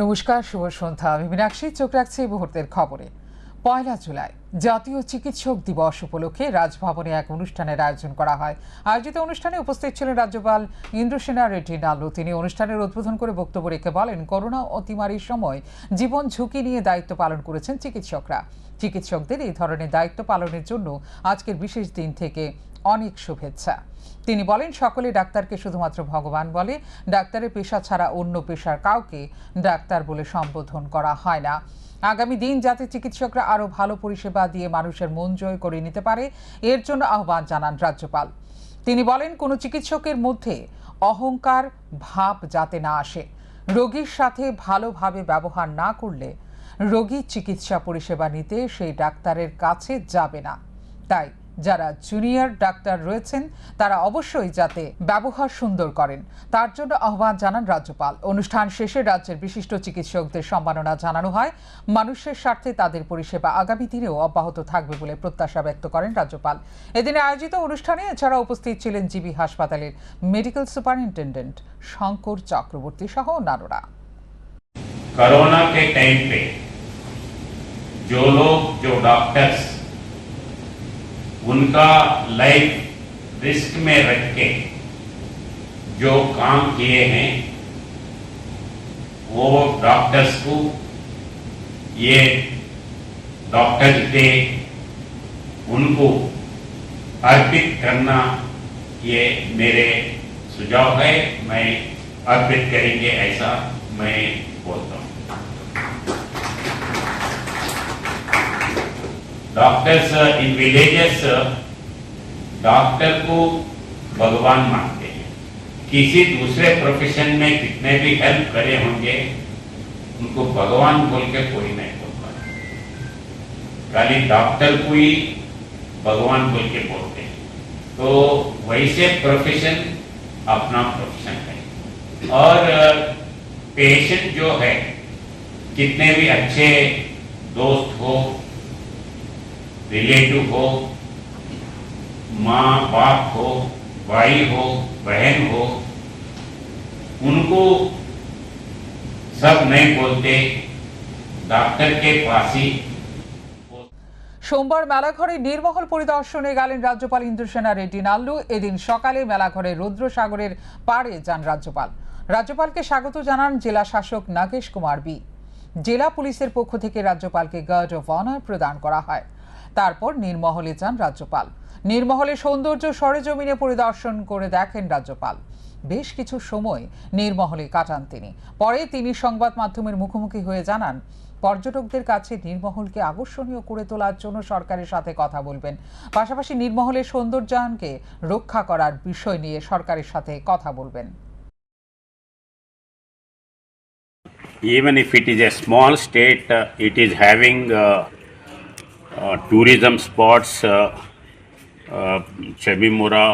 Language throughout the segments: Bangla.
নমস্কার, শুভ সন্ধ্যা। আমি মীনাক্ষী, চোখ রাখছি এই মুহূর্তের খবরে। 1 জুলাই জাতীয় চিকিৎসক দিবস উপলক্ষে রাজভবনে এক অনুষ্ঠানের আয়োজন করা হয়। আয়োজিত অনুষ্ঠানে উপস্থিত ছিলেন রাজ্যপাল ইন্দ্রসেনা রেড্ডি নাল্লু। তিনি অনুষ্ঠানের উদ্বোধন করে বক্তব্য রেখে বলেন, করোনা অতিমারির সময় জীবন ঝুঁকি নিয়ে দায়িত্ব পালন করেছেন চিকিৎসকরা। চিকিৎসকদের এই ধরনের দায়িত্ব পালনের জন্য আজকের বিশেষ দিন থেকে অনেক শুভেচ্ছা। তিনি বলেন, সকলে ডাক্তারকে শুধুমাত্র ভগবান বলে। ডাক্তারের পেশা ছাড়া অন্য পেশার কাউকে ডাক্তার বলে সম্বোধন করা হয় না। আগামী দিন যাতে চিকিৎসকরা আরও ভালো পরিষেবা দিয়ে মানুষের মন জয় করে নিতে পারে, এর জন্য আহ্বান জানান রাজ্যপাল। তিনি বলেন, কোনো চিকিৎসকের মধ্যে অহংকার ভাব যাতে না আসে। রোগীর সাথে ভালোভাবে ব্যবহার না করলে রোগী চিকিৎসা পরিষেবা নিতে সেই ডাক্তারের কাছে যাবে না। তাই যারা জুনিয়র ডাক্তার রয়েছেন তারা অবশ্যই যাতে ব্যবহার সুন্দর করেন, তার জন্য আহ্বান জানান রাজ্যপাল। অনুষ্ঠান শেষে রাজ্যের বিশিষ্ট চিকিৎসকদের সম্মাননা জানানো হয়। মানুষের স্বার্থে তাদের পরিষেবা আগামী দিনেও অব্যাহত থাকবে বলে প্রত্যাশা ব্যক্ত করেন রাজ্যপাল। এদিনে আয়োজিত অনুষ্ঠানে এছাড়া উপস্থিত ছিলেন জিবি হাসপাতালের মেডিকেল সুপারিনটেন্ডেন্ট শঙ্কর চক্রবর্তী সহ অন্যান্যরা। कोरोना के टाइम पे जो डॉक्टर्स उनका लाइफ रिस्क में रख के जो काम किए हैं, वो डॉक्टर्स को ये डॉक्टर्स डे उनको अर्पित करना, ये मेरे सुझाव है। मैं अर्पित करेंगे ऐसा मैं बोलता हूँ। डॉक्टर्स इन विलेजेस डॉक्टर को भगवान मानते हैं। किसी दूसरे प्रोफेशन में कितने भी हेल्प करे होंगे, उनको भगवान बोल के कोई नहीं बोलता। खाली डॉक्टर को ही भगवान बोल के बोलते हैं। तो वैसे प्रोफेशन अपना प्रोफेशन है। और पेशेंट जो है, कितने भी अच्छे दोस्त हो, रिलेटिव हो, माँ बाप हो, भाई हो, बहन हो, उनको सब नहीं बोलते, डॉक्टर के पास ही। সোমবার মেলাঘরে নির্মহল পরিদর্শনে গেলেন রাজ্যপাল ইন্দ্রসেনা রেড্ডি নাল্লু। এদিন সকালে মেলাঘরে রুদ্রসাগরের পাড়ে যান রাজ্যপাল। রাজ্যপালকে স্বাগত জানান জেলা শাসক নাগেশ কুমার বি। জেলা পুলিশের পক্ষ থেকে রাজ্যপালকে গার্ড অফ অনার প্রদান করা হয়। তারপর নির্মহলে যান রাজ্যপাল। নির্মহলে সৌন্দর্য সরেজমিনে পরিদর্শন করে দেখেন রাজ্যপাল। বেশ কিছু সময় নির্মহলে কাটান তিনি। পরে তিনি সংবাদ মাধ্যমের মুখোমুখি হয়ে জানান, পর্যটকদের কাছে নির্মহলকে আকর্ষণীয় করে তোলার জন্য সরকারের সাথে কথা বলবেন। পাশাপাশি নির্মহলের সৌন্দর্যায়নকে রক্ষা করার বিষয় নিয়ে সরকারের সাথে কথা বলবেন। Even if it is a small state, it is having tourism spots, Chabimura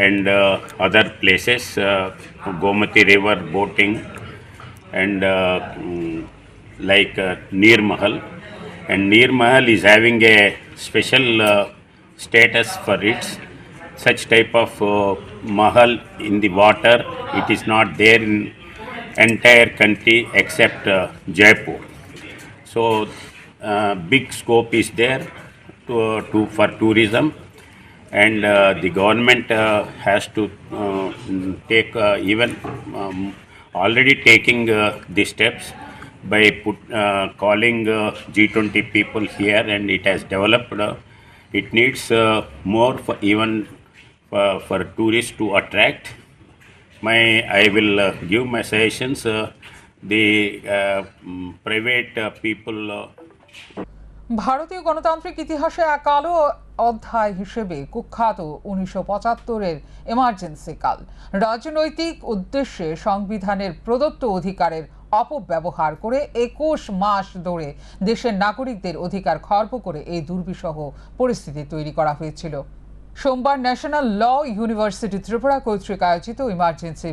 and other places, Gomati River boating, and like Neer Mahal. And Neer Mahal is having a special status for its such type of mahal in the water. It is not there in entire country except Jaipur. So big scope is there for tourism, and the government has to take even already taking the steps by calling G20 people here, and it has developed. It needs more for even for tourists to attract. I will give my suggestions. The private people. ভারতীয় গণতান্ত্রিক ইতিহাসে এক কালো অধ্যায় হিসেবে কুখ্যাত 1975-এর এমার্জেন্সি কাল। রাজনৈতিক উদ্দেশ্যে সংবিধানের প্রদত্ত অধিকারের অপব্যবহার করে 21 মাস ধরে দেশের নাগরিকদের অধিকার খর্ব করে এই দুর্বিষহ পরিস্থিতি তৈরি করা হয়েছিল। সোমবার ন্যাশনাল ল ইউনিভার্সিটি ত্রিপুরা কর্তৃক আয়োজিত emergency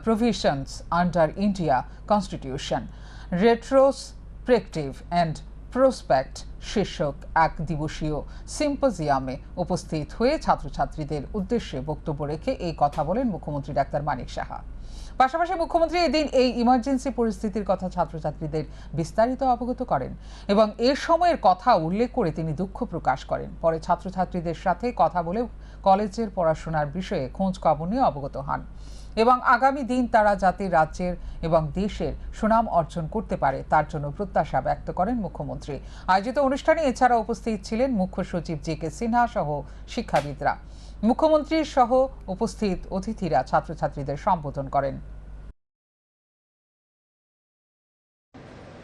provisions under India constitution retrospective and prospect শীর্ষক এক দিবসীয় সিম্পোজিয়ামে উপস্থিত হয়ে ছাত্রছাত্রীদের উদ্দেশ্যে বক্তব্য রেখে এই কথা বলেন মুখ্যমন্ত্রী ডাক্তার মানিক সাহা। পাশাপাশি মুখ্যমন্ত্রী এদিন এই ইমার্জেন্সি পরিস্থিতির কথা ছাত্রছাত্রীদের বিস্তারিত অবগত করেন এবং এর সময়ের কথা উল্লেখ করে তিনি দুঃখ প্রকাশ করেন। পরে ছাত্রছাত্রীদের সাথে কথা বলে কলেজের পড়াশোনার বিষয়ে খোঁজ খবর নিয়ে অবগত হন এবং আগামী দিন তারা যাতে রাজ্যের এবং দেশের সুনাম অর্জন করতে পারে তার জন্য প্রত্যাশা ব্যক্ত করেন মুখ্যমন্ত্রী। আয়োজিত অনুষ্ঠানে এছাড়া উপস্থিত ছিলেন মুখ্য সচিব জে.কে. সিনহা সহ শিক্ষাবিদরা। মুখ্যমন্ত্রীর সহ উপস্থিত অতিথিরা ছাত্রছাত্রীদের সম্বোধন করেন।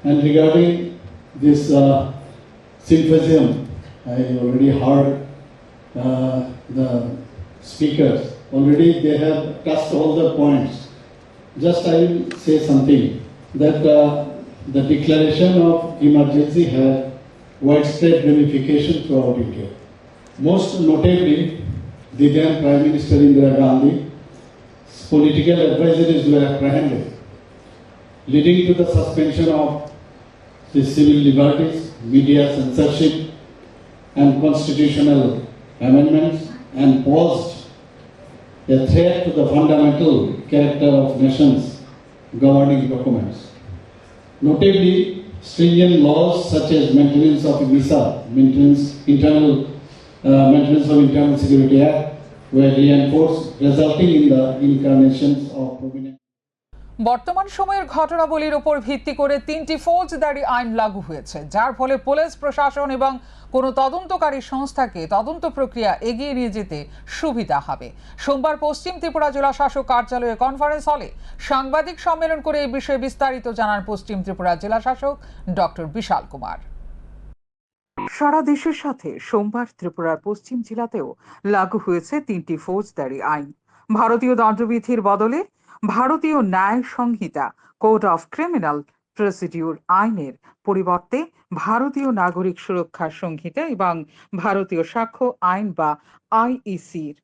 And regarding this symposium, I already heard the speakers. Already they have touched all the points. Just I will say something that the declaration of emergency had widespread ramification throughout India. Most notably, the then Prime Minister Indira Gandhi's political advisories were apprehended, leading to the suspension of the civil liberties, media censorship, and constitutional amendments, and posed a threat to the fundamental character of nations' governing documents. Notably, stringent laws such as maintenance of MISA, Maintenance of Internal Security Act, were reinforced, resulting in the incarnations of prominent. বর্তমান সময়ের ঘটনাবলীর উপর ভিত্তি করে 3টি ফৌজদারি আইন লাগু হয়েছে, যার ফলে পুলিশ প্রশাসন এবং কোনো তদন্তকারী সংস্থাকে তদন্ত প্রক্রিয়া এগিয়ে নিয়ে যেতে সুবিধা হবে। সোমবার পশ্চিম ত্রিপুরা জেলা শাসক কার্যালয়ে কনফারেন্স হলে সাংবাদিক সম্মেলন করে এই বিষয়ে বিস্তারিত জানান পশ্চিম ত্রিপুরা জেলা শাসক ডক্টর বিশাল কুমার। সারা দেশের সাথে সোমবার ত্রিপুরার পশ্চিম জেলাতেও লাগু হয়েছে 3টি ফৌজদারি আইন। ভারতীয় দণ্ডবিধির বদলে ভারতীয় ন্যায় সংহিতা কোড অফ ক্রিমিনাল প্রসিডিউর আইনের পরিবর্তে ভারতীয় নাগরিক সুরক্ষা সংহিতা এবং ভারতীয় সাক্ষ্য আইন বা আইইসির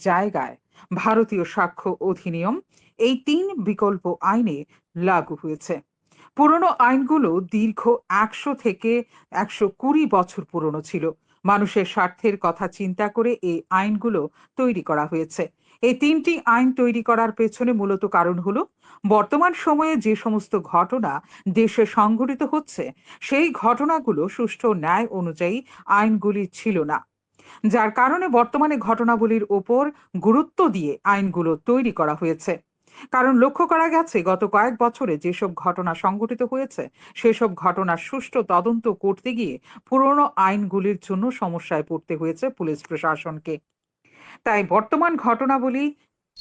জায়গায় ভারতীয় সাক্ষ্য অধিনিয়ম, এই 3 বিকল্প আইনে লাগু হয়েছে। পুরনো আইনগুলো দীর্ঘ 100 থেকে 120 বছর পুরনো ছিল। মানুষের স্বার্থের কথা চিন্তা করে এই আইনগুলো তৈরি করা হয়েছে। এই 3টি আইন তৈরি করার পেছনে মূলত কারণ হলো বর্তমান সময়ে যে সমস্ত ঘটনা দেশে সংঘটিত হচ্ছে সেই ঘটনাগুলো সুষ্ঠু ন্যায় অনুযায়ী আইনগুলি ছিল না, যার কারণে বর্তমানে ঘটনাবলীর ওপর গুরুত্ব দিয়ে আইনগুলো তৈরি করা হয়েছে। কারণ লক্ষ্য করা গেছে গত কয়েক বছরে যেসব ঘটনা সংঘটিত হয়েছে সেসব ঘটনার সুষ্ঠু তদন্ত করতে গিয়ে পুরনো আইনগুলির জন্য সমস্যায় পড়তে হয়েছে পুলিশ প্রশাসনকে। তাই বর্তমান ঘটনাবলী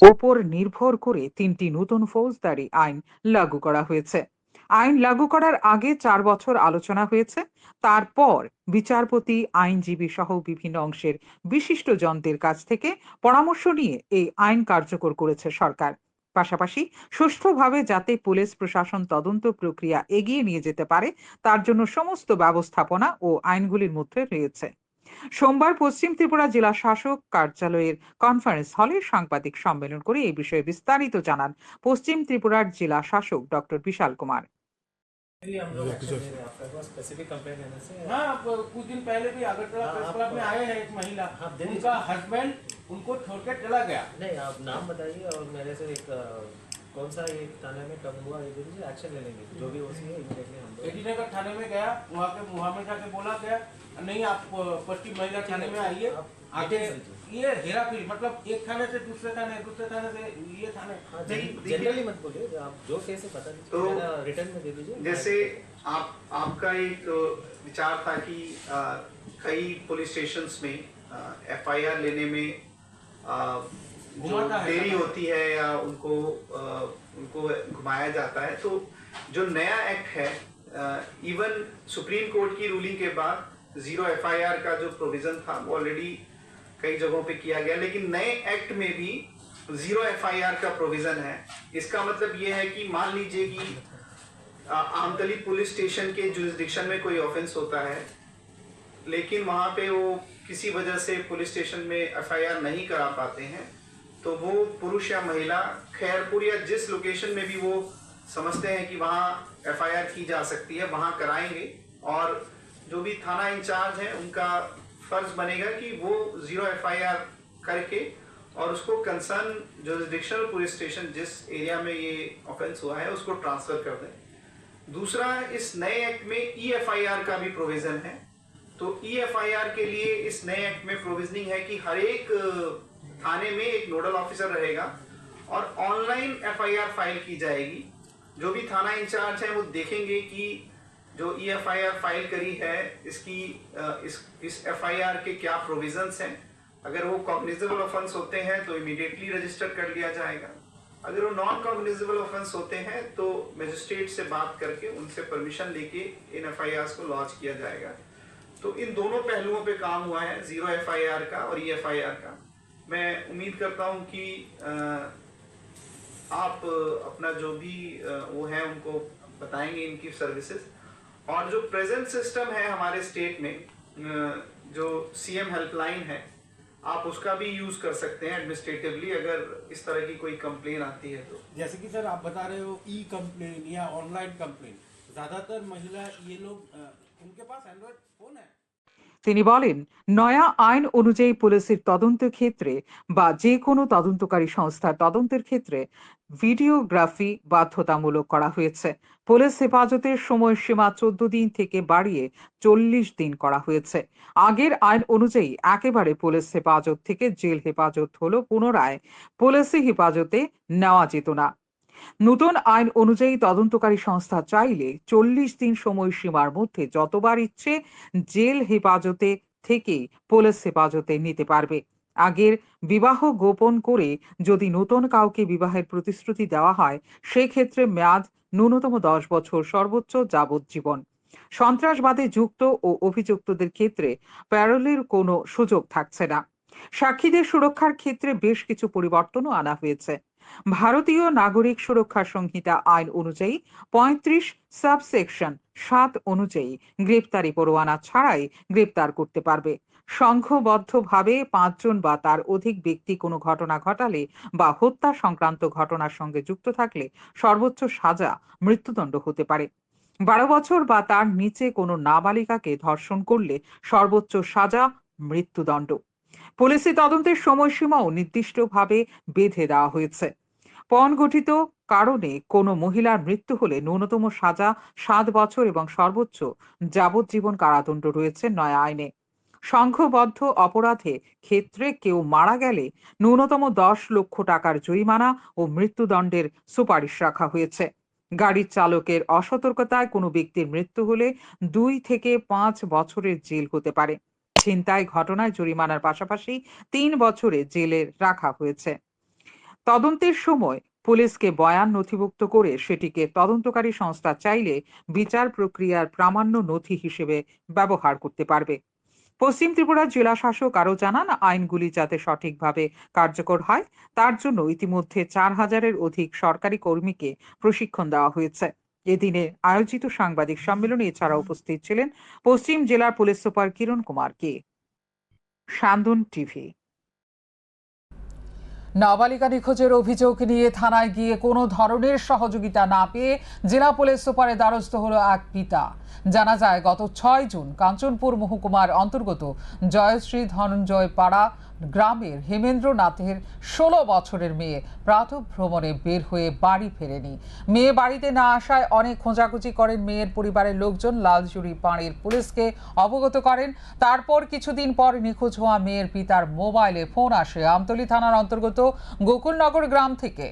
ওপর নির্ভর করে 3টি নতুন ফৌজদারি আইন লাগু করা হয়েছে। আইন লাগু করার আগে 4 বছর আলোচনা হয়েছে। তারপর বিচারপতি, আইনজীবী সহ বিভিন্ন অংশের বিশিষ্ট জনদের কাছ থেকে পরামর্শ নিয়ে এই আইন কার্যকর করেছে সরকার। পাশাপাশি সুষ্ঠুভাবে যাতে পুলিশ প্রশাসন তদন্ত প্রক্রিয়া এগিয়ে নিয়ে যেতে পারে তার জন্য সমস্ত ব্যবস্থাপনা ও আইনগুলির মধ্যে রয়েছে। সোমবার পশ্চিম ত্রিপুরা জেলা শাসক কার্যালয়ের কনফারেন্স হলে সাংবাদিক সম্মেলন করে এই বিষয়ে বিস্তারিত জানান পশ্চিম ত্রিপুরার জেলা শাসক ডক্টর বিশাল কুমার। हाँ, कुछ दिन पहले भी अगरतला प्रेस क्लब में आए हैं एक महिला, उनका हस्बैंड उनको छोड़ के चला गया। नहीं, आप नाम बताइए और मेरे से एक कौन सा ये थाने में कब हुआ ये दीजिए, एक्शन ले लेंगे जो भी हो सके इमीडिएटली हम लोग। एडी नगर थाने में गया, वहाँ में जाके बोला गया नहीं आप पश्चिम महिला थाने में आइए, आगे ये हेरा फेरी मतलब एक थाने से दूसरे थाने से ये थाने। जनरली मत बोलिए, आप जो केस है बता दीजिए, तो रिटर्न में दे दीजिए। जैसे आपका एक विचार था कि कई पुलिस स्टेशंस में एफआईआर लेने में जो देरी होती है या उनको घुमाया जाता है, तो जो नया एक्ट है इवन सुप्रीम कोर्ट की रूलिंग के बाद 0 एफआईआर का जो प्रोविजन था वो ऑलरेडी कई जगहों पे किया गया, लेकिन नए एक्ट में भी 0 एफआईआर का प्रोविजन है। इसका मतलब ये है कि मान लीजिए कि आमतली पुलिस स्टेशन के जुरिसडिक्शन में कोई ऑफेंस होता है, लेकिन वहाँ पे वो किसी वजह से पुलिस स्टेशन में एफआईआर नहीं करा पाते हैं, तो वो पुरुष या महिला खैरपुर या जिस लोकेशन में भी वो समझते हैं कि वहाँ एफआईआर की जा सकती है वहाँ कराएंगे, और जो भी थाना इंचार्ज है उनका फर्ज बनेगा कि वो 0 एफआईआर करके और उसको कंसर्न जुरिसडिक्शनल पुलिस स्टेशन जिस एरिया में ये ऑफेंस हुआ है उसको ट्रांसफर कर दें। दूसरा, इस नए एक्ट में EFIR का भी प्रोविजन है। तो EFIR के लिए इस नए एक्ट में प्रोविजनिंग है कि हर एक थाने में एक नोडल ऑफिसर रहेगा और ऑनलाइन FIR फाइल की जाएगी। जो भी थाना इंचार्ज है वो देखेंगे कि जो EFIR फाइल करी है इसकी इस FIR के क्या प्रोविजंस हैं। अगर वो कॉग्निजेबल ऑफेंस होते हैं तो इमीडिएटली रजिस्टर कर लिया जाएगा। अगर वो नॉन कॉग्निजेबल ऑफेंस होते हैं तो मजिस्ट्रेट से बात करके उनसे परमिशन लेके इन FIRs को लॉन्च किया जाएगा। तो इन दोनों पहलुओं पे काम हुआ है, 0 FIR का और EFIR का। मैं उम्मीद करता हूं कि आप अपना जो भी वो है उनको बताएंगे इनकी सर्विसेज। और जो प्रेजेंट सिस्टम है हमारे स्टेट में, जो CM हेल्पलाइन है, आप उसका भी यूज कर सकते हैं एडमिनिस्ट्रेटिवली अगर इस तरह की कोई कंप्लेन आती है तो। जैसे कि सर आप बता रहे हो कंप्लेन या ऑनलाइन कंप्लेन, ज्यादातर महिला ये लोग उनके पास एंड्रॉइड फोन है। তিনি বলেন, নয়া আইন অনুযায়ী পুলিশের তদন্তের ক্ষেত্রে বা যে কোনো তদন্তকারী সংস্থার তদন্তের ক্ষেত্রে ভিডিওগ্রাফি বাধ্যতামূলক করা হয়েছে। পুলিশ হেফাজতের সময়সীমা 14 দিন থেকে বাড়িয়ে 40 দিন করা হয়েছে। আগের আইন অনুযায়ী একেবারে পুলিশ হেফাজত থেকে জেল হেফাজত হলো পুনরায় পুলিশি হেফাজতে নেওয়া যেত না। নতুন আইন অনুযায়ী তদন্তকারী সংস্থা চাইলে 40 দিন সময়সীমার মধ্যে যতবার ইচ্ছে জেল হেফাজতে থেকে পুলিশ হেফাজতে নিতে পারবে। আগের বিবাহ গোপন করে যদি নতুন কাউকে বিবাহের প্রতিশ্রুতি দেওয়া হয়, সেক্ষেত্রে মেয়াদ ন্যূনতম 10 বছর, সর্বোচ্চ যাবজ্জীবন। সন্ত্রাসবাদে যুক্ত ও অভিযুক্তদের ক্ষেত্রে প্যারোলের কোনো সুযোগ থাকছে না। সাক্ষীদের সুরক্ষার ক্ষেত্রে বেশ কিছু পরিবর্তনও আনা হয়েছে। ভারতীয় নাগরিক সুরক্ষা সংহিতা আইন অনুযায়ী 35 সাবসেকশন 7 অনুযায়ী গ্রেপ্তারি পরোয়ানা ছাড়াই গ্রেপ্তার করতে পারবে। সংঘবদ্ধভাবে 5 জন বা তার অধিক ব্যক্তি কোনো ঘটনা ঘটালে বা হত্যা সংক্রান্ত ঘটনার সঙ্গে যুক্ত থাকলে সর্বোচ্চ সাজা মৃত্যুদণ্ড হতে পারে। 12 বছর বা তার নিচে কোনো নাবালিকাকে ধর্ষণ করলে সর্বোচ্চ সাজা মৃত্যুদণ্ড। পুলিশি তদন্তের সময়সীমাও নির্দিষ্টভাবে বেঁধে দেওয়া হয়েছে। পণঘটিত কারণে কোনো মহিলার মৃত্যু হলে ন্যূনতম সাজা 7 বছর এবং সর্বোচ্চ যাবজ্জীবন কারাদণ্ড রয়েছে নয়া আইনে। সংঘবদ্ধ অপরাধে ক্ষেত্রে কেউ মারা গেলে ন্যূনতম 10 লক্ষ টাকার জরিমানা ও মৃত্যুদণ্ডের সুপারিশ রাখা হয়েছে। গাড়ির চালকের অসতর্কতায় কোনো ব্যক্তির মৃত্যু হলে 2 থেকে 5 বছরের জেল হতে পারে। ছিনতাই ঘটনায় জরিমানার পাশাপাশি 3 বছরে জেলে রাখা হয়েছে। তদন্তের সময় পুলিশকে বয়ান নথিভুক্ত করে সেটিকে তদন্তকারী সংস্থা চাইলে বিচার প্রক্রিয়ার প্রামাণ্য নথি হিসেবে ব্যবহার করতে পারবে। পশ্চিম ত্রিপুরা জেলা শাসক আরও জানান, আইনগুলি যাতে সঠিকভাবে কার্যকর হয় তার জন্য ইতিমধ্যে 4000-এর অধিক সরকারি কর্মীকে প্রশিক্ষণ দেওয়া হয়েছে। এদিনে আয়োজিত সাংবাদিক সম্মেলনে এছাড়া উপস্থিত ছিলেন পশ্চিম জেলার পুলিশ সুপার কিরণ কুমার কে। সান্দন টিভি। নাবালিকা নিখোঁজের অভিযোগ নিয়ে থানায় গিয়ে কোনো ধরনের সহযোগিতা না পেয়ে জেলা পুলিশ সুপারের দ্বারস্থ হলো এক পিতা। জানা যায়, গত 6 জুন কাঞ্চনপুর মহকুমার অন্তর্গত জয়শ্রী ধনঞ্জয় পাড়া গ্রামের হেমেন্দ্রনাথের 16 বছরের মেয়ে প্রাতঃভ্রমণে বের হয়ে বাড়ি ফেরেনি। মেয়ে বাড়িতে না আসায় অনেক খোঁজাখুঁজি করেন মেয়ের পরিবারের লোকজন। লালজুড়ি পাড়ের পুলিশকে অবগত করেন। তারপর কিছুদিন পর নিখোঁজ হওয়া মেয়ের পিতার মোবাইলে ফোন আসে আমতলী থানার অন্তর্গত গোকুলনগর গ্রাম থেকে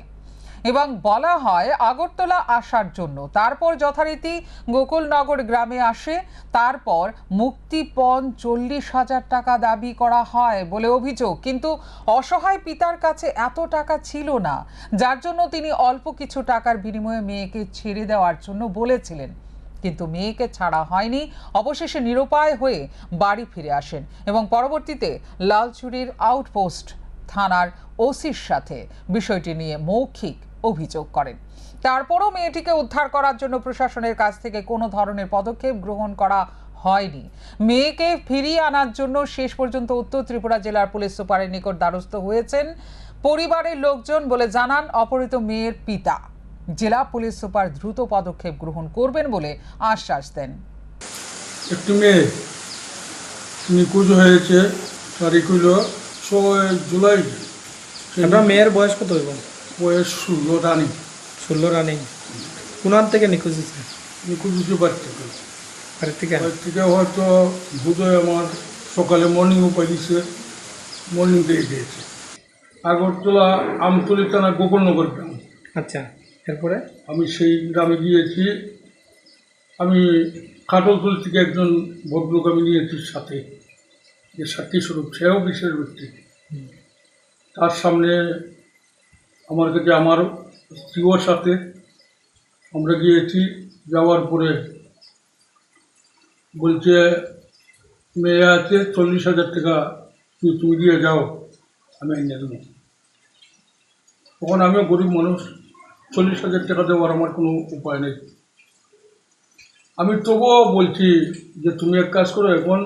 এবং বলা হয় আগরতলা আসার জন্য। তারপর যথারীতি গোকুলনগর গ্রামে আসে। তারপর মুক্তিপণ 40,000 টাকা দাবি করা হয় বলে অভিযোগ, কিন্তু অসহায় পিতার কাছে এত টাকা ছিল না, যার জন্য তিনি অল্প কিছু টাকার বিনিময়ে মেয়েকে ছেড়ে দেওয়ার জন্য বলেছিলেন। কিন্তু মেয়েকে ছাড়া হয়নি। অবশেষে নিরুপায় হয়ে বাড়ি ফিরে আসেন এবং পরবর্তীতে লালচুরির আউটপোস্ট থানার ওসির সাথে বিষয়টি নিয়ে মৌখিক অভিযোগ করেন। তারপরও মেয়েটিকে উদ্ধার করার জন্য প্রশাসনের কাছ থেকে কোনো ধরনের পদক্ষেপ গ্রহণ করা হয়নি। মেয়েকে ফিরিয়ে আনার জন্য শেষ পর্যন্ত উত্তর ত্রিপুরা জেলার পুলিশ সুপারের নিকট দ্বারস্থ হয়েছেন পরিবারের লোকজন বলে জানান অপহৃত মেয়ের পিতা। জেলা পুলিশ সুপার দ্রুত পদক্ষেপ গ্রহণ করবেন বলে আশ্বাস দেন। একটি মেয়ে নিখোঁজ হয়েছে, তারিখ হল 6 জুলাই আপনার মেয়ের বয়স কত হইব? বয়স 16 রানিং। 16 রানিং। কোনার থেকে নিখোঁজ হয়েছে? নিখোঁজ হচ্ছে বাড়ি থেকে। বাড়ির থেকে? বাড়ি থেকে হয়তো বোধহয় আমার সকালে মর্নিংও পাইছে, মর্নিং দিয়ে দিয়েছে। আগরতলা আমতলী থানা গোকুলনগর গ্রাম। আচ্ছা, এরপরে? আমি সেই গ্রামে গিয়েছি। আমি কাটলতলি থেকে একজন ভদ্রলোক আমি নিয়েছি সাথে, যে সাক্ষী স্বরূপ, সেও বিশেষ ব্যক্তি। তার সামনে আমার কাছে আমার স্ত্রীর সাথে আমরা গিয়েছি। যাওয়ার পরে বলছে মেয়ে আছে 40,000 টাকা তুমি দিয়ে যাও, আমি এনে দেবো। তখন আমিও গরিব মানুষ, 40,000 টাকা দেওয়ার আমার কোনো উপায় নেই। আমি তবুও বলছি যে তুমি এক কাজ করো, এখন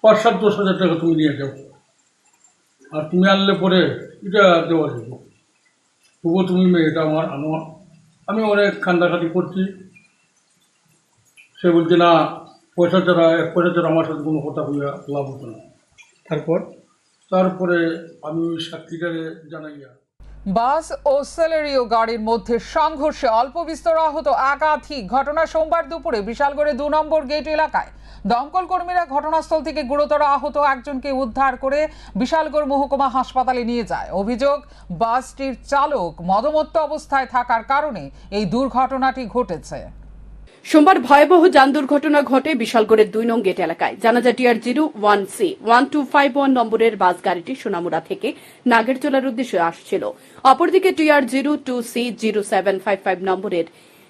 5-7-10,000 টাকা তুমি নিয়ে যাও, আর তুমি আনলে পরে এটা দেওয়া যাবো। তবুও তুমি মেয়েটা আমার আনো। আমি অনেক কান্দাকাটি করছি। সে বলছে না, পয়সা ছাড়া, 1 পয়সা ছাড়া আমার সাথে কোনো কথা হইয়া লাভ হতো না। তারপরে আমি ওই সাক্ষীটারে জানাইয়া বাস ও সেলেরিও গাড়ির মধ্যে সংঘর্ষে অল্প বিস্তর আহত একাধিক। ঘটনা সোমবার দুপুরে বিশালগড়ে 2 নম্বর গেট এলাকায়। দমকল কর্মীরা ঘটনাস্থল থেকে গুরুতর আহত একজনকে উদ্ধার করে বিশালগড় মহকুমা হাসপাতালে নিয়ে যায়। অভিযোগ, বাসটির চালক মদমত্ত অবস্থায় থাকার কারণে এই দুর্ঘটনাটি ঘটেছে। সোমবার ভয়াবহ যান দুর্ঘটনা ঘটে বিশালগড়ের 2 নং গেট এলাকায়। জানা যায় TR01C 1251 নম্বরের বাস গাড়িটি সোনামুড়া থেকে নাগেরচোলার উদ্দেশ্যে আসছিল। অপরদিকে TR02C 0755 নম্বরের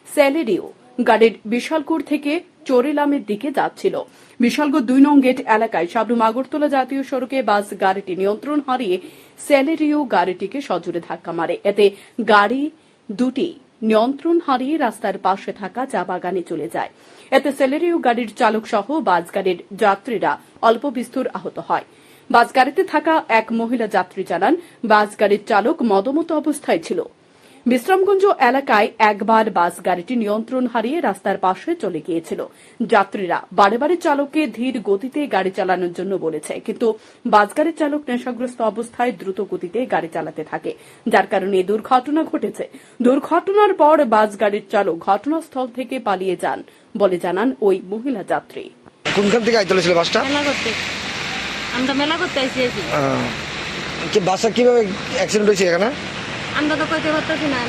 সেলেরিও গাড়ির বিশালগড় থেকে চোরেলামের দিকে যাচ্ছিল। বিশালগড় 2 নং গেট এলাকায় সাবরুম আগরতলা জাতীয় সড়কে বাস গাড়িটি নিয়ন্ত্রণ হারিয়ে সেলেরিও গাড়িটিকে সজোরে ধাক্কা মারে। এতে গাড়ি দুটি নিয়ন্ত্রণ হারিয়ে রাস্তার পাশে থাকা চা বাগানে চলে যায়। এতে সেলেরিও গাড়ির চালক সহ বাস গাড়ির যাত্রীরা অল্প বিস্তর আহত হয়। বাস গাড়িতে থাকা এক মহিলা যাত্রী জানান, বাস গাড়ির চালক মদমত অবস্থায় ছিল। বিশ্রামগঞ্জ এলাকায় একবার বাস গাড়িটি নিয়ন্ত্রণ হারিয়ে রাস্তার পাশে চলে গিয়েছিল। যাত্রীরা বারে বারে চালককে ধীর গতিতে গাড়ি চালানোর জন্য বলেছে, কিন্তু বাস গাড়ির চালক নেশাগ্রস্ত অবস্থায় দ্রুত গতিতে গাড়ি চালাতে থাকে, যার কারণে দুর্ঘটনা ঘটেছে। দুর্ঘটনার পর বাস গাড়ির চালক ঘটনাস্থল থেকে পালিয়ে যান বলে জানান ওই মহিলা যাত্রী। কোনখান থেকে আইতে চলেছিল বাসটা? আমরা মেলা করতে আইছি। বাসটা কিভাবে অ্যাক্সিডেন্ট হয়েছে এখানে? আমরা তো কইতে পারতেছি না,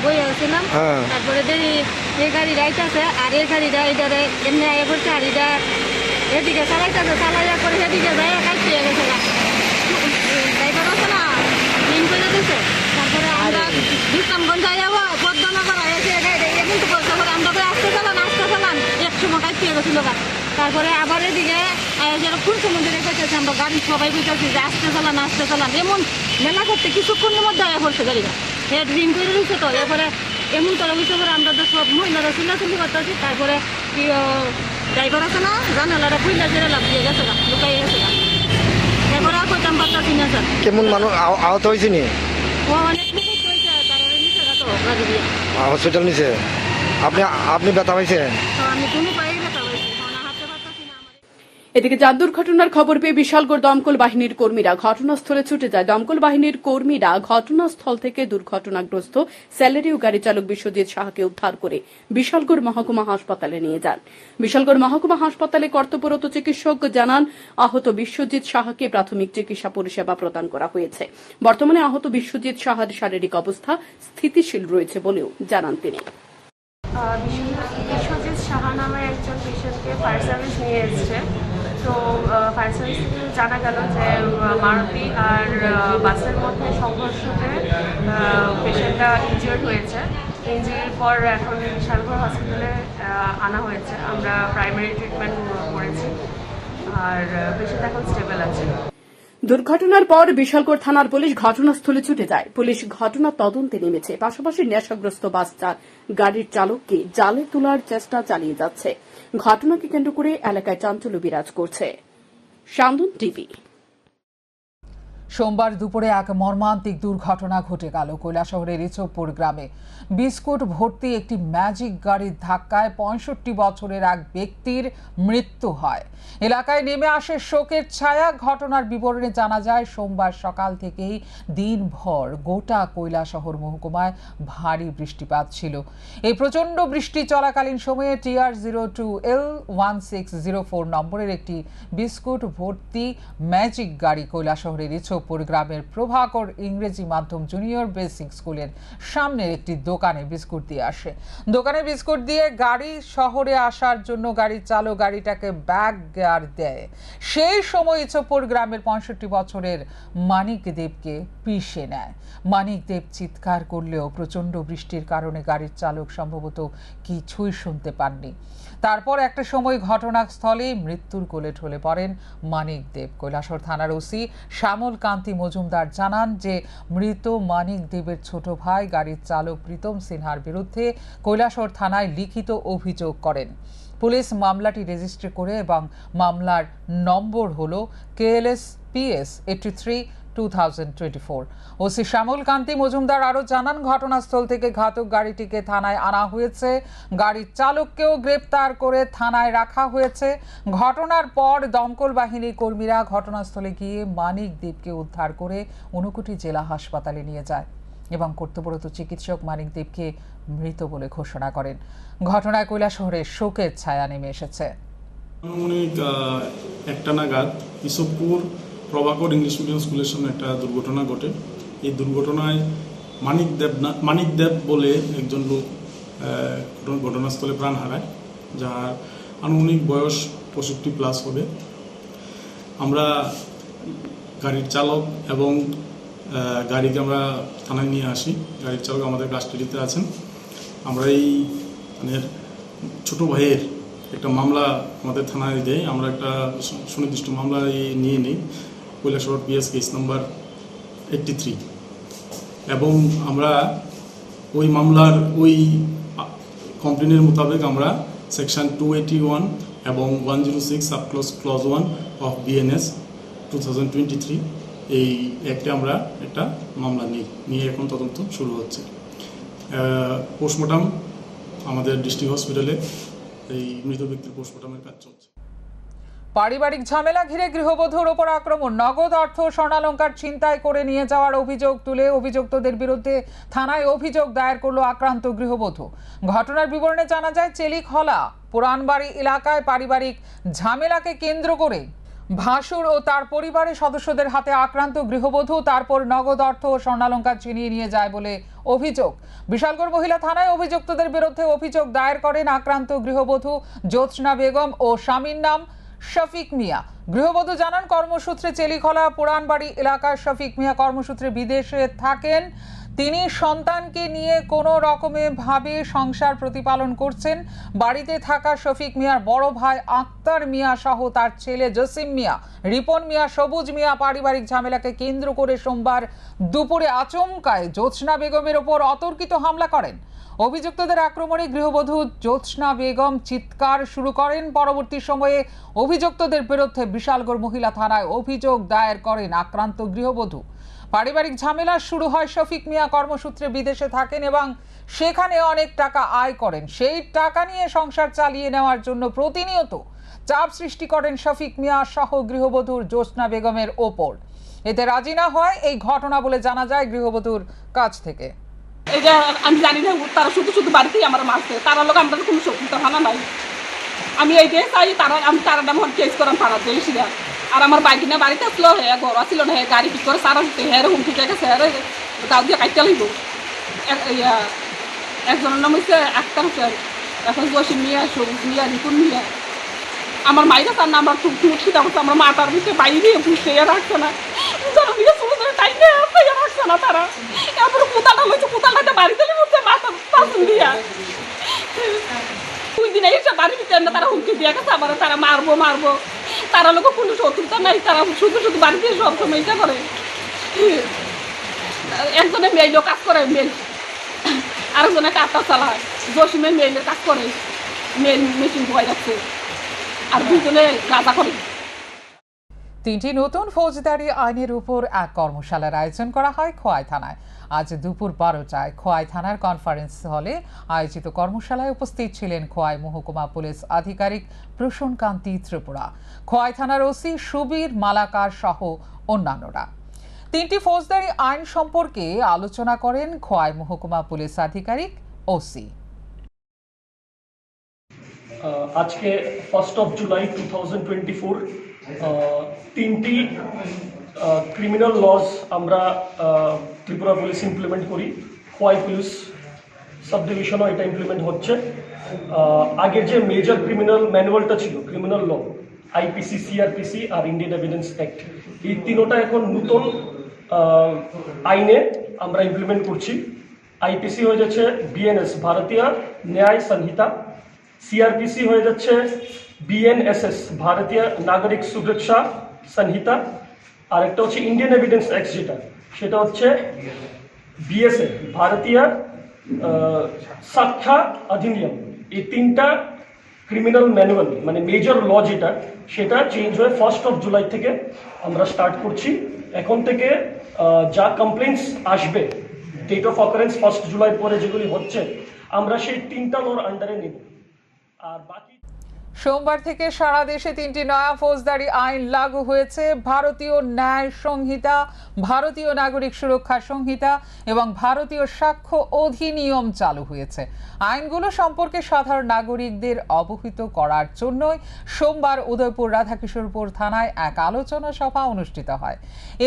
বই আসছিলাম। তারপরে দেখি এই গাড়ি রাইতেছে, আর এই গাড়িটা এটারে এমনি আগে করছে, আর এটা এদিকে চালাইতেছে, চালাইয়া করে সেদিকে যাই কাটতে গেছে। ড্রাইভার আছে না, লিন করে দিচ্ছে। তারপরে আমরা বিশ্রামগঞ্জ যাবো, পদ্মনগর এসে এমন তো করতে পারে, আমরা করে আসতে চালান 1 সময় কাটতে গেছিল। তারপরে আবার এদিকে কোন সমুদ্রে কইতেছে, আমরা গাড়ি সবাই বুঝতেছি যে আসতে চালান এমন মেলা করতে কিছুক্ষণের মধ্যে আয়া পড়ছে গাড়িটা। হেড রিং করে দিচ্ছে, তো এরপরে এমন করে বুঝতে পারে আমরা তো সব মহিলারা চিল্লাচিল্লি করতেছি। তারপরে ড্রাইভার আছে না, জানালাটা খুইলা জেরে লাভ দিয়ে গেছে, লুকাই গেছে। এরপরে আর করতাম পারতাছি না স্যার। কেমন মানুষ আহত হয়েছে নি? ও অনেক লোক হয়েছে, তারপরে নিচে গেছে গাড়ি দিয়ে হসপিটাল নিছে। আপনি ব্যথা পাইছে? আমি কোনো পাই ব্যথা পাইছি, হাঁটতে পারতাছি না। এদিকে যান দুর্ঘটনার খবর পেয়ে বিশালগড় দমকল বাহিনীর কর্মীরা ঘটনাস্থলে ছুটে যায়। দমকল বাহিনীর কর্মীরা ঘটনাস্থল থেকে দুর্ঘটনাগ্রস্ত সেলেরিও গাড়ি চালক বিশ্বজিৎ সাহাকে উদ্ধার করে বিশালগড় মহকুমা হাসপাতালে নিয়ে যান। বিশালগড় মহকুমা হাসপাতালে কর্তব্যরত চিকিৎসক জানান, আহত বিশ্বজিৎ সাহাকে প্রাথমিক চিকিৎসা পরিষেবা প্রদান করা হয়েছে। বর্তমানে আহত বিশ্বজিৎ সাহার শারীরিক অবস্থা স্থিতিশীল রয়েছে বলেও জানান তিনি। বিশ্বজিৎ সাহা নামে একজন পেশেন্টকে ফায়ার সার্ভিস নিয়ে এসছে। তো ফায়ার সার্ভিস থেকে জানা গেল যে মারুতি আর বাসের মধ্যে সংঘর্ষতে পেশেন্টটা ইনজিওর্ড হয়েছে। ইনজিওরির পর এখন বিশালগড় হসপিটালে আনা হয়েছে। আমরা প্রাইমারি ট্রিটমেন্ট করেছি, আর পেশেন্ট এখন স্টেবল আছে। দুর্ঘটনার পর বিশালগড় থানার পুলিশ ঘটনাস্থলে ছুটে যায়। পুলিশ ঘটনা তদন্তে নেমেছে, পাশাপাশি নেশাগ্রস্ত বাস গাড়ির চালককে জালে তোলার চেষ্টা চালিয়ে যাচ্ছে। ঘটনাকে কেন্দ্র করে এলাকায় চাঞ্চল্য বিরাজ করছে। সান্দন টিভি। সোমবার দুপুরে এক মর্মান্তিক দুর্ঘটনা ঘটে গেল কৈলাসহরের ইছবপুর গ্রামে। বিস্কুট ভর্তি একটি ম্যাজিক গাড়ির ধাক্কায় ৬৫ বছরের এক ব্যক্তির মৃত্যু হয়। এলাকায় নেমে আসে শোকের ছায়া। ঘটনার বিবরণে জানা যায়, সোমবার সকাল থেকেই দিনভর গোটা কৈলাসহর মহকুমায় ভারী বৃষ্টিপাত ছিল। এই প্রচণ্ড বৃষ্টি চলাকালীন সময়ে TR02L1604 নম্বরের একটি বিস্কুট ভর্তি ম্যাজিক গাড়ি কৈলাসহরের ইছবপুর গ্রামের প্রভাকর ইংরেজি মাধ্যম জুনিয়র বেসিক স্কুলের সামনের একটি দোকানে বিস্কুট দিয়ে আসে। দোকানে বিস্কুট দিয়ে গাড়ি শহরে আসার জন্য গাড়ির চালক গাড়িটাকে ব্যাক গিয়ার দেয়। সেই সময় ইছবপুর গ্রামের ৬৫ বছরের মানিক দেবকে পিষে নেয়। মানিক দেব চিৎকার করলেও প্রচণ্ড বৃষ্টির কারণে গাড়ির চালক সম্ভবত কিছুই শুনতে পাননি। তারপর একটা সময় ঘটনাস্থলে মৃত্যুর কোলে ঢলে পড়েন মানিক দেব। কৈলাসহর থানার ওসি শ্যামল কান্তি মজুমদার জানান যে মৃত মানিক দেবের ছোট ভাই গাড়ির চালক প্রীতম সিনহার বিরুদ্ধে কৈলাসহর থানায় লিখিত অভিযোগ করেন। পুলিশ মামলাটি রেজিস্ট্রি করে এবং মামলার নম্বর হল KLS-PS 83/2024। ওসি শ্যামল কান্তি মজুমদার আরও জানান, ঘটনাস্থল থেকে ঘাতক গাড়িটিকে থানায় আনা হয়েছে। গাড়ির চালককেও গ্রেপ্তার করে থানায় রাখা হয়েছে। ঘটনার পর দমকল বাহিনীর কর্মীরা ঘটনাস্থলে গিয়ে মানিক দেবকে উদ্ধার করে ঊনকোটি জেলা হাসপাতালে নিয়ে যায় এবং কর্তব্যরত চিকিৎসক মানিক দেবকে মৃত বলে ঘোষণা করেন। ঘটনায় কৈলাসহরে শোকের ছায়া নেমে এসেছে। একটা নাগাদ ইছবপুর প্রভাকর ইংলিশ মিডিয়াম স্কুলের সামনে একটা দুর্ঘটনা ঘটে। এই দুর্ঘটনায় মানিক দেব বলে একজন লোক ঘটনাস্থলে প্রাণ হারায়, যার আনুমানিক বয়স 65+ হবে। আমরা গাড়ির চালক এবং গাড়িকে আমরা থানায় নিয়ে আসি। গাড়ির চালক আমাদের কাস্টাডিতে আছেন। আমরা এই মানে ছোটো ভাইয়ের একটা মামলা আমাদের থানায় দেয়। আমরা একটা সুনির্দিষ্ট মামলা নিয়ে নিই, কৈলাসহর PS কেস নাম্বার 83, এবং আমরা ওই মামলার ওই কমপ্লেনের মোতাবেক আমরা সেকশন 281 এবং 106 সাবক্লজ ক্লজ 1 অফ BNS 2023 এই অ্যাক্টে আমরা একটা মামলা নিয়ে এখন তদন্ত শুরু হচ্ছে। পোস্টমর্টম আমাদের ডিস্ট্রিক্ট হসপিটালে এই মৃত ব্যক্তির পোস্টমর্টমের কাজ চলছে। পারিবারিক ঝামেলা ঘিরে গৃহবধূর ওপর আক্রমণ, নগদ অর্থ স্বর্ণালংকার ছিনতাই করে নিয়ে যাওয়ার অভিযোগ তুলে অভিযুক্তদের বিরুদ্ধে থানায় অভিযোগ দায়ের করল আক্রান্ত গৃহবধূ। ঘটনার বিবরণে জানা যায়, চেলিখলা পুরানবাড়ি এলাকায় পারিবারিক ঝামেলাকে কেন্দ্র করে ভাসুর ও তার পরিবারের সদস্যদের হাতে আক্রান্ত গৃহবধূ তারপর নগদ অর্থ ও স্বর্ণালংকার ছিনিয়ে নিয়ে যায় বলে অভিযোগ। বিশালগড় মহিলা থানায় অভিযুক্তদের বিরুদ্ধে অভিযোগ দায়ের করেন আক্রান্ত গৃহবধূ জ্যোৎস্না বেগম ও স্বামীর নাম শফিক মিয়া। গৃহবধূ জানান, কর্মসূত্রে চেলিখলা পুরানবাড়ি এলাকার শফিক মিয়া কর্মসূত্রে বিদেশে থাকেন। তিনি সন্তানকে নিয়ে কোনো রকমে ভাবে সংসার প্রতিপালন করছেন। বাড়িতে থাকা শফিক মিয়ার বড় ভাই আক্তার মিয়া সহ তার ছেলে জসিম মিয়া, রিপন মিয়া, সবুজ মিয়া পারিবারিক ঝামেলাকে কেন্দ্র করে সোমবার দুপুরে আচমকায় জ্যোৎস্না বেগমের ওপর অতর্কিত হামলা করেন। অভিযুক্তদের আক্রমণে গৃহবধূ জ্যোৎস্না বেগম চিৎকার শুরু করেন। পরবর্তী সময়ে অভিযুক্তদের বিরুদ্ধে বিশালগড় মহিলা থানায় অভিযোগ দায়ের করেন আক্রান্ত গৃহবধূ। পারিবারিক ঝামেলা শুরু হয়, শফিক মিয়া কর্মসূত্রে বিদেশে থাকেন এবং সেখানে অনেক টাকা আয় করেন। সেই টাকা নিয়ে সংসার চালিয়ে নেওয়ার জন্য প্রতিনিয়ত চাপ সৃষ্টি করেন শফিক মিয়া সহ গৃহবধূর জ্যোৎস্না বেগমের ওপর। এতে রাজি না হয় এই ঘটনা বলে জানা যায় গৃহবধূর কাছ থেকে। এই যে আমি জানি না, তারা শুধু শুধু বাড়িতেই আমার মারছে। তারা লোক আমরা কোনো শত্রুতা হানা নাই। আমি এইটাই চাই, আমি তারা নাম কেস করাম তারা জেলসিরা। আর আমার বাইক না বাড়িতে আসলো, হ্যাঁ ঘর আসছিল না, হ্যাঁ গাড়ি ঠিক করে সারা হ্যাঁ হুমকি গেছে, হ্যাঁ তাও দিয়ে কাটতে লাগব। একজনের নাম হচ্ছে আক্তার হোসেন, এখন জসিম মিয়া, সবুজ মিয়া, রিপুন মিয়া। আমার মাইরা তার নাম আমরা খুব সুরক্ষিত করছে। আমরা মাতার ভিতরে বাইরে বুঝতে রাখছে না, যারা দিয়ে ছোটো ছোটো টাইমে রাখছে না তারা। এরপরে কোথাটা হয়েছে, কোথাটা বাড়িতে বলছে মাথা পাশন দিয়া। 2 দিন এসে বাড়ির ভিতরে না তারা হুমকি দিয়ে গেছে আমার, তারা মারবো। তারা লোক কোনো শত্রুতা নাই, তারা শুধু শুধু বাড়িতে সবসময় এটা করে। একজনে মেইলও কাজ করে, মেল, আরেকজনে কাজটা চালায়। জসিমে মেইলের কাজ করে, মেল মেশিন বয়ে যাচ্ছে, আর দুজনে গাঁজা করে। তিনটি নতুন ফৌজদারি আইনের উপর এক কর্মশালার আয়োজন করা হয় খোয়াই থানায়। আজ দুপুর 12টায় খোয়াই থানার কনফারেন্স হলে আয়োজিত কর্মশালায় উপস্থিত ছিলেন খোয়াই মহকুমা পুলিশ আধিকারিক প্রসূনকান্তি ত্রিপুরা, খোয়াই থানার ওসি সুবীর মালাকার সহ অন্যান্যরা। তিনটি ফৌজদারি আইন সম্পর্কে আলোচনা করেন খোয়াই মহকুমা পুলিশ আধিকারিক ওসি। আজকে 1 জুলাই 2024 তিনটি ক্রিমিনাল লজ আমরা ত্রিপুরা পুলিশ ইমপ্লিমেন্ট করি। খোয়াই পুলিশ সাব ডিভিশনও এটা ইমপ্লিমেন্ট হচ্ছে। আগে যে মেজর ক্রিমিনাল ম্যানুয়ালটা ছিল, ক্রিমিনাল ল, আইপিসি, সিআরপিসি আর ইন্ডিয়ান এভিডেন্স অ্যাক্ট, এই তিনোটা এখন নতুন আইনে আমরা ইমপ্লিমেন্ট করছি। আইপিসি হয়ে যাচ্ছে বিএনএস, ভারতীয় ন্যায় সংহিতা। সিআরপিসি হয়ে যাচ্ছে বিএনএসএস, ভারতীয় নাগরিক সুরক্ষা সংহিতা। আর একটা হচ্ছে ইন্ডিয়ান এভিডেন্স অ্যাক্ট, সেটা হচ্ছে বিএসএ, ভারতীয় সাক্ষ্য অধিনিয়ম। এই তিনটা ক্রিমিনাল ম্যানুয়াল মানে মেজর ল সেটা চেঞ্জ হয়ে 1 জুলাই থেকে আমরা স্টার্ট করছি। এখন থেকে যা কমপ্লেন্টস আসবে ডেট অফ অকারেন্স 1 জুলাই পরে যেগুলি হচ্ছে, আমরা সেই তিনটা লর আন্ডারে নেব। আর বাকি সোমবার থেকে সারা দেশে তিনটি নয়া ফৌজদারি আইন লাগু হয়েছে। ভারতীয় ন্যায় সংহিতা, ভারতীয় নাগরিক সুরক্ষা সংহিতা এবং ভারতীয় সাক্ষ্য অধিনিয়ম চালু হয়েছে। আইনগুলো সম্পর্কে সাধারণ নাগরিকদের অবহিত করার জন্যই সোমবার উদয়পুর রাধাকিশোরপুর থানায় এক আলোচনা সভা অনুষ্ঠিত হয়।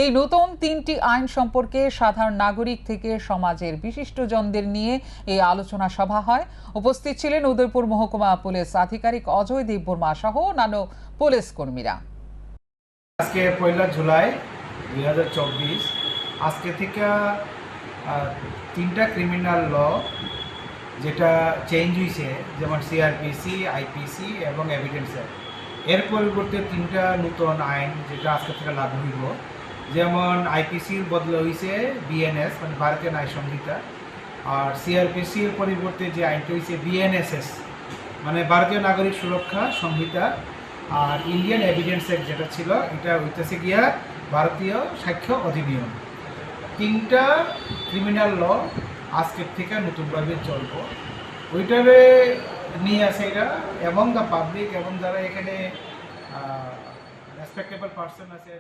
এই নতুন তিনটি আইন সম্পর্কে সাধারণ নাগরিক থেকে সমাজের বিশিষ্টজনদের নিয়ে এই আলোচনা সভা হয়। উপস্থিত ছিলেন উদয়পুর মহকুমা পুলিশ আধিকারিক অজয় দেববর্মা সহ অন্যান্য পুলিশ কর্মীরা। আজকে 1 জুলাই 2024 আজকে থেকে তিনটা ক্রিমিনাল ল যেটা চেঞ্জ হয়েছে, যেমন সিআরপিসি, আইপিসি এবং এভিডেন্স অ্যাক্ট, এর পরিবর্তে তিনটা নতুন আইন যেটা আজকে থেকে লাগু হইব। যেমন আইপিসির বদলে হয়েছে বিএনএস মানে ভারতীয় ন্যায় সংহিতা, আর সিআরপিসির পরিবর্তে যে আইনটা হয়েছে বিএনএসএস মানে ভারতীয় নাগরিক সুরক্ষা সংহিতা, আর ইন্ডিয়ান এভিডেন্স অ্যাক্ট যেটা ছিল এটা হইতেছে গিয়া ভারতীয় সাক্ষ্য অধিনিয়ম। তিনটা ক্রিমিনাল ল আজকের থেকে নতুনভাবে চলব, ওইটারে নিয়ে আসে এরা এবং দ্য পাবলিক এবং যারা এখানে রেসপেক্টেবল পার্সন আছে।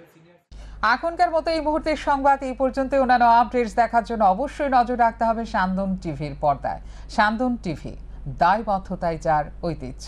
এখনকার মতো এই মুহূর্তের সংবাদ এই পর্যন্ত। অন্যান্য আপডেটস দেখার জন্য অবশ্যই নজর রাখতে হবে সান্দন টিভির পর্দায়। সান্দন টিভি, দায়বদ্ধতায় যার ঐতিহ্য।